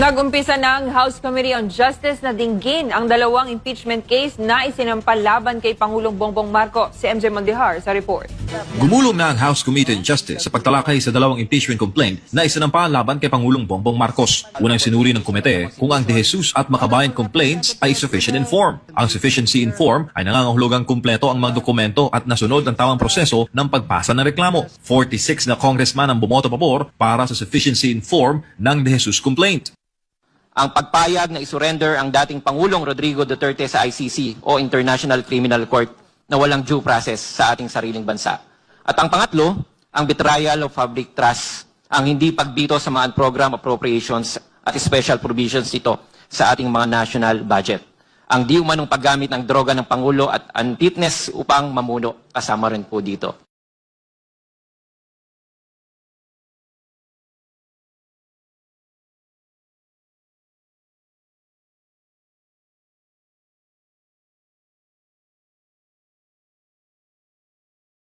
Nag-umpisa na ang House Committee on Justice na dinggin ang dalawang impeachment case na isinampal laban kay Pangulong Bongbong Marcos. Si MJ Mondihar sa report. Gumulong na ang House Committee on Justice sa pagtalakay sa dalawang impeachment complaint na isinampa laban kay Pangulong Bongbong Marcos. Unang sinuri ng komite kung ang De Jesus at Makabayan complaints ay sufficient in form. Ang sufficiency in form ay nangangahulugang kumpleto ang mga dokumento at nasunod ang tamang proseso ng pagpasa ng reklamo. 46 na congressman ang bumoto pabor para sa sufficiency in form ng De Jesus complaint. Ang pagpayag na isurrender ang dating Pangulong Rodrigo Duterte sa ICC o International Criminal Court na walang due process sa ating sariling bansa. At ang pangatlo, ang betrayal of public trust, ang hindi pagbito sa mga program appropriations at special provisions nito sa ating mga national budget. Ang di umanong paggamit ng droga ng Pangulo at unfitness upang mamuno, kasama rin po dito.